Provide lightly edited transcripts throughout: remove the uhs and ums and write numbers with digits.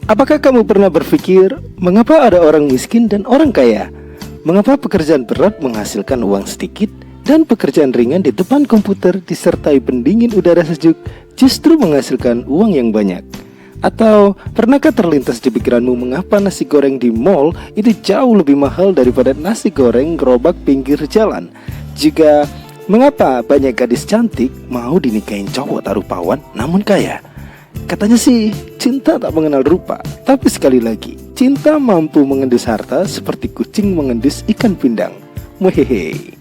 Apakah kamu pernah berpikir, mengapa ada orang miskin dan orang kaya? Mengapa pekerjaan berat menghasilkan uang sedikit dan pekerjaan ringan di depan komputer disertai pendingin udara sejuk justru menghasilkan uang yang banyak? Atau pernahkah terlintas di pikiranmu mengapa nasi goreng di mall itu jauh lebih mahal daripada nasi goreng gerobak pinggir jalan? Juga mengapa banyak gadis cantik mau dinikahin cowok tak rupawan namun kaya? Katanya sih, cinta tak mengenal rupa. Tapi sekali lagi, cinta mampu mengendus harta seperti kucing mengendus ikan pindang. Muhehe.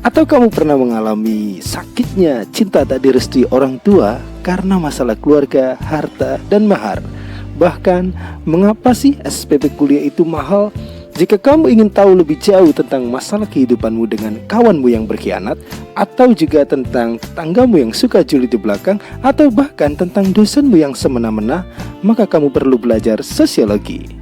Atau kamu pernah mengalami sakitnya cinta tak direstui orang tua karena masalah keluarga, harta, dan mahar? Bahkan, mengapa sih SPP kuliah itu mahal? Jika kamu ingin tahu lebih jauh tentang masalah kehidupanmu dengan kawanmu yang berkhianat, atau juga tentang tetanggamu yang suka julid di belakang, atau bahkan tentang dosenmu yang semena-mena, maka kamu perlu belajar sosiologi.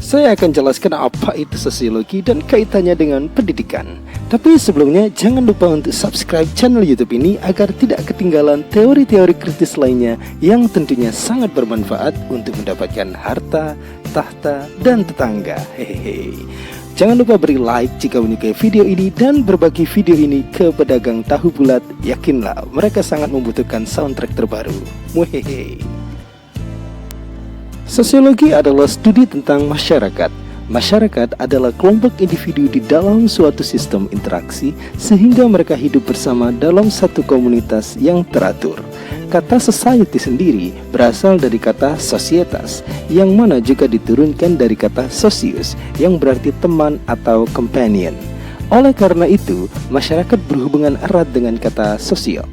Saya akan jelaskan apa itu sosiologi dan kaitannya dengan pendidikan. Tapi sebelumnya jangan lupa untuk subscribe channel YouTube ini agar tidak ketinggalan teori-teori kritis lainnya yang tentunya sangat bermanfaat untuk mendapatkan harta, tahta, dan tetangga. Hehehe. Jangan lupa beri like jika menyukai video ini dan berbagi video ini ke pedagang tahu bulat. Yakinlah mereka sangat membutuhkan soundtrack terbaru. Muhehe. Sosiologi adalah studi tentang masyarakat. Masyarakat adalah kelompok individu di dalam suatu sistem interaksi sehingga mereka hidup bersama dalam satu komunitas yang teratur. Kata society sendiri berasal dari kata societas, yang mana juga diturunkan dari kata socius, yang berarti teman atau companion. Oleh karena itu, masyarakat berhubungan erat dengan kata sosial.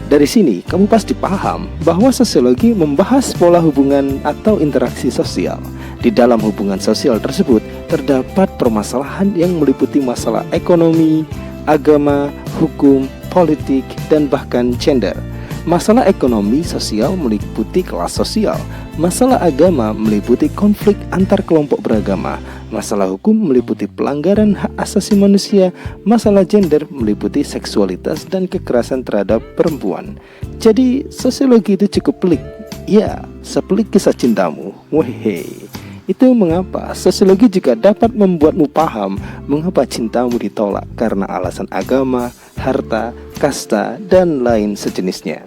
Dari sini, kamu pasti paham bahwa sosiologi membahas pola hubungan atau interaksi sosial. Di dalam hubungan sosial tersebut, terdapat permasalahan yang meliputi masalah ekonomi, agama, hukum, politik, dan bahkan gender. Masalah ekonomi sosial meliputi kelas sosial. Masalah agama meliputi konflik antar kelompok beragama. Masalah hukum meliputi pelanggaran hak asasi manusia. Masalah gender meliputi seksualitas dan kekerasan terhadap perempuan. Jadi sosiologi itu cukup pelik. Ya, sepelik kisah cintamu. Wehe. Itu mengapa sosiologi juga dapat membuatmu paham mengapa cintamu ditolak karena alasan agama, harta, kasta, dan lain sejenisnya.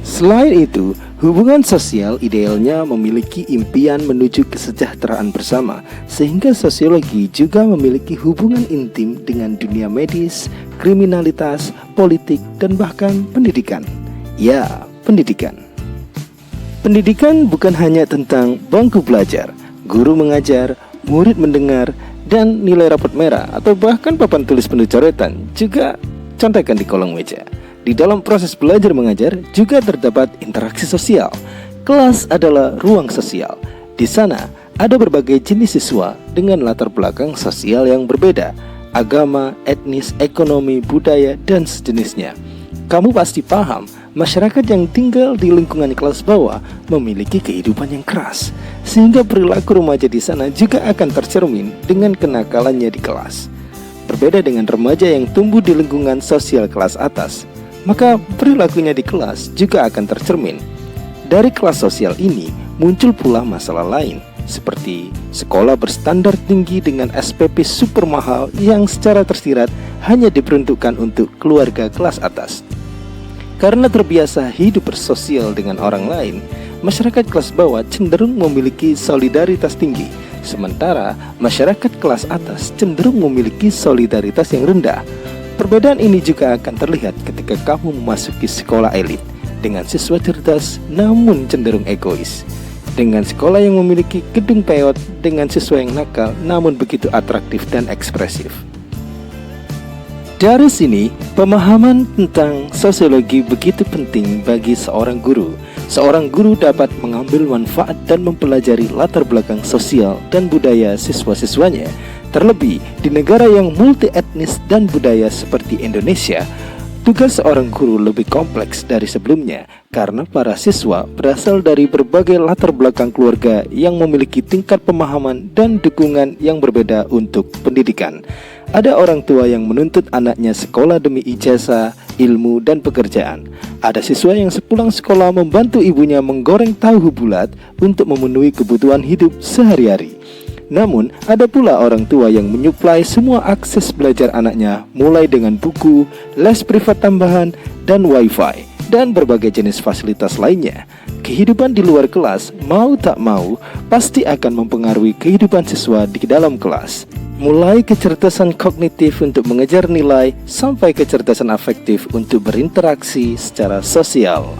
Selain itu, hubungan sosial idealnya memiliki impian menuju kesejahteraan bersama, sehingga sosiologi juga memiliki hubungan intim dengan dunia medis, kriminalitas, politik, dan bahkan pendidikan. Ya, pendidikan. Pendidikan bukan hanya tentang bangku belajar, guru mengajar, murid mendengar, dan nilai rapot merah atau bahkan papan tulis penuh coretan juga contekan di kolong meja. Di dalam proses belajar mengajar juga terdapat interaksi sosial. Kelas adalah ruang sosial. Di sana ada berbagai jenis siswa dengan latar belakang sosial yang berbeda, agama, etnis, ekonomi, budaya, dan sejenisnya. Kamu pasti paham, masyarakat yang tinggal di lingkungan kelas bawah memiliki kehidupan yang keras, sehingga perilaku remaja di sana juga akan tercermin dengan kenakalannya di kelas. Berbeda dengan remaja yang tumbuh di lingkungan sosial kelas atas, maka perilakunya di kelas juga akan tercermin. Dari kelas sosial ini muncul pula masalah lain, seperti sekolah berstandar tinggi dengan SPP super mahal yang secara tersirat hanya diperuntukkan untuk keluarga kelas atas. Karena terbiasa hidup bersosial dengan orang lain, masyarakat kelas bawah cenderung memiliki solidaritas tinggi, sementara masyarakat kelas atas cenderung memiliki solidaritas yang rendah. Perbedaan ini juga akan terlihat ketika kamu memasuki sekolah elit dengan siswa cerdas namun cenderung egois, dengan sekolah yang memiliki gedung peot dengan siswa yang nakal namun begitu atraktif dan ekspresif. Dari sini, pemahaman tentang sosiologi begitu penting bagi seorang guru. Seorang guru dapat mengambil manfaat dan mempelajari latar belakang sosial dan budaya siswa-siswanya. Terlebih di negara yang multi etnis dan budaya seperti Indonesia, tugas seorang guru lebih kompleks dari sebelumnya karena para siswa berasal dari berbagai latar belakang keluarga yang memiliki tingkat pemahaman dan dukungan yang berbeda untuk pendidikan. Ada orang tua yang menuntut anaknya sekolah demi ijazah, ilmu, dan pekerjaan. Ada siswa yang sepulang sekolah membantu ibunya menggoreng tahu bulat untuk memenuhi kebutuhan hidup sehari-hari. Namun, ada pula orang tua yang menyuplai semua akses belajar anaknya, mulai dengan buku, les privat tambahan, dan wifi, dan berbagai jenis fasilitas lainnya. Kehidupan di luar kelas, mau tak mau, pasti akan mempengaruhi kehidupan siswa di dalam kelas. Mulai kecerdasan kognitif untuk mengejar nilai, sampai kecerdasan afektif untuk berinteraksi secara sosial.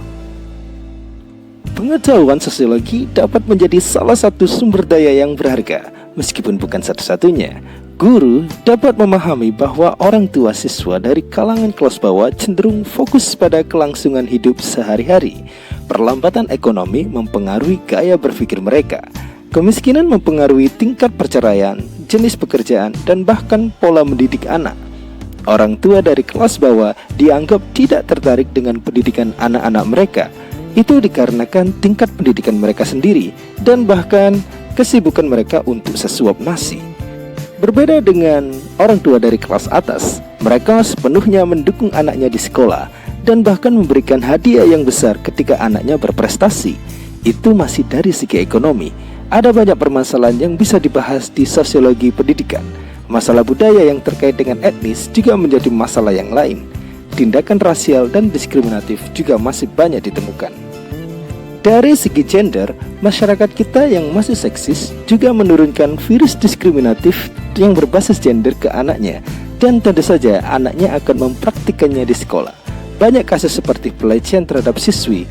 Pengetahuan sosiologi dapat menjadi salah satu sumber daya yang berharga, meskipun bukan satu-satunya. Guru dapat memahami bahwa orang tua siswa dari kalangan kelas bawah cenderung fokus pada kelangsungan hidup sehari-hari. Perlambatan ekonomi mempengaruhi gaya berpikir mereka. Kemiskinan mempengaruhi tingkat perceraian, jenis pekerjaan, dan bahkan pola mendidik anak. Orang tua dari kelas bawah dianggap tidak tertarik dengan pendidikan anak-anak mereka. Itu dikarenakan tingkat pendidikan mereka sendiri dan bahkan kesibukan mereka untuk sesuap nasi. Berbeda dengan orang tua dari kelas atas, mereka sepenuhnya mendukung anaknya di sekolah dan bahkan memberikan hadiah yang besar ketika anaknya berprestasi. Itu masih dari segi ekonomi. Ada banyak permasalahan yang bisa dibahas di sosiologi pendidikan. Masalah budaya yang terkait dengan etnis juga menjadi masalah yang lain. Tindakan rasial dan diskriminatif juga masih banyak ditemukan. Dari segi gender, masyarakat kita yang masih seksis juga menurunkan virus diskriminatif yang berbasis gender ke anaknya, dan tentu saja anaknya akan mempraktikannya di sekolah. Banyak kasus seperti pelecehan terhadap siswi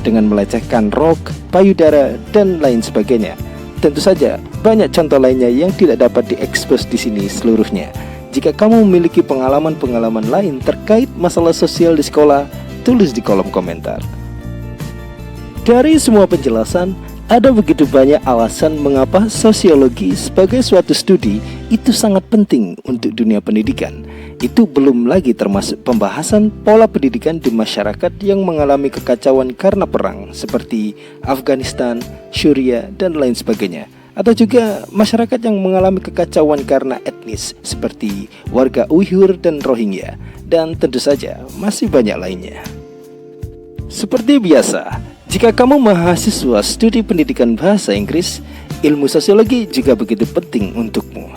dengan melecehkan rok, payudara, dan lain sebagainya. Tentu saja banyak contoh lainnya yang tidak dapat diekspos di sini seluruhnya. Jika kamu memiliki pengalaman-pengalaman lain terkait masalah sosial di sekolah, tulis di kolom komentar. Dari semua penjelasan, ada begitu banyak alasan mengapa sosiologi sebagai suatu studi itu sangat penting untuk dunia pendidikan. Itu belum lagi termasuk pembahasan pola pendidikan di masyarakat yang mengalami kekacauan karena perang seperti Afghanistan, Syria, dan lain sebagainya. Atau juga masyarakat yang mengalami kekacauan karena etnis seperti warga Uighur dan Rohingya. Dan tentu saja masih banyak lainnya. Seperti biasa, jika kamu mahasiswa studi pendidikan bahasa Inggris, ilmu sosiologi juga begitu penting untukmu.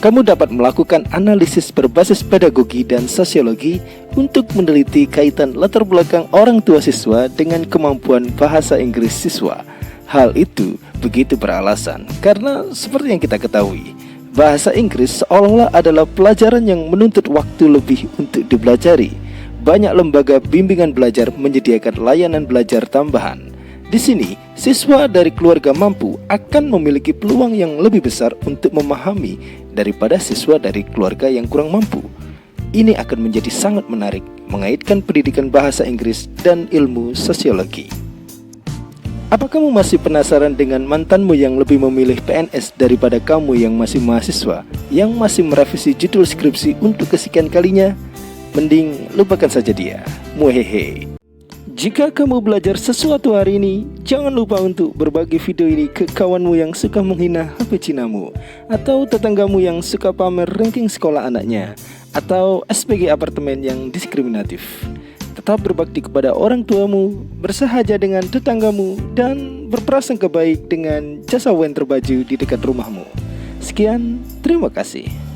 Kamu dapat melakukan analisis berbasis pedagogi dan sosiologi untuk meneliti kaitan latar belakang orang tua siswa dengan kemampuan bahasa Inggris siswa. Hal itu begitu beralasan karena seperti yang kita ketahui, bahasa Inggris seolah-olah adalah pelajaran yang menuntut waktu lebih untuk dipelajari. Banyak lembaga bimbingan belajar menyediakan layanan belajar tambahan. Di sini, siswa dari keluarga mampu akan memiliki peluang yang lebih besar untuk memahami daripada siswa dari keluarga yang kurang mampu. Ini akan menjadi sangat menarik mengaitkan pendidikan bahasa Inggris dan ilmu sosiologi. Apa kamu masih penasaran dengan mantanmu yang lebih memilih PNS daripada kamu yang masih mahasiswa, yang masih merevisi judul skripsi untuk kesekian kalinya? Mending lupakan saja dia. Muhehe. Jika kamu belajar sesuatu hari ini, jangan lupa untuk berbagi video ini ke kawanmu yang suka menghina HP Cinamu, atau tetanggamu yang suka pamer ranking sekolah anaknya, atau SPG apartemen yang diskriminatif. Tetap berbakti kepada orang tuamu, bersahaja dengan tetanggamu, dan berprasangka baik dengan jasa wen terbaju di dekat rumahmu. Sekian, terima kasih.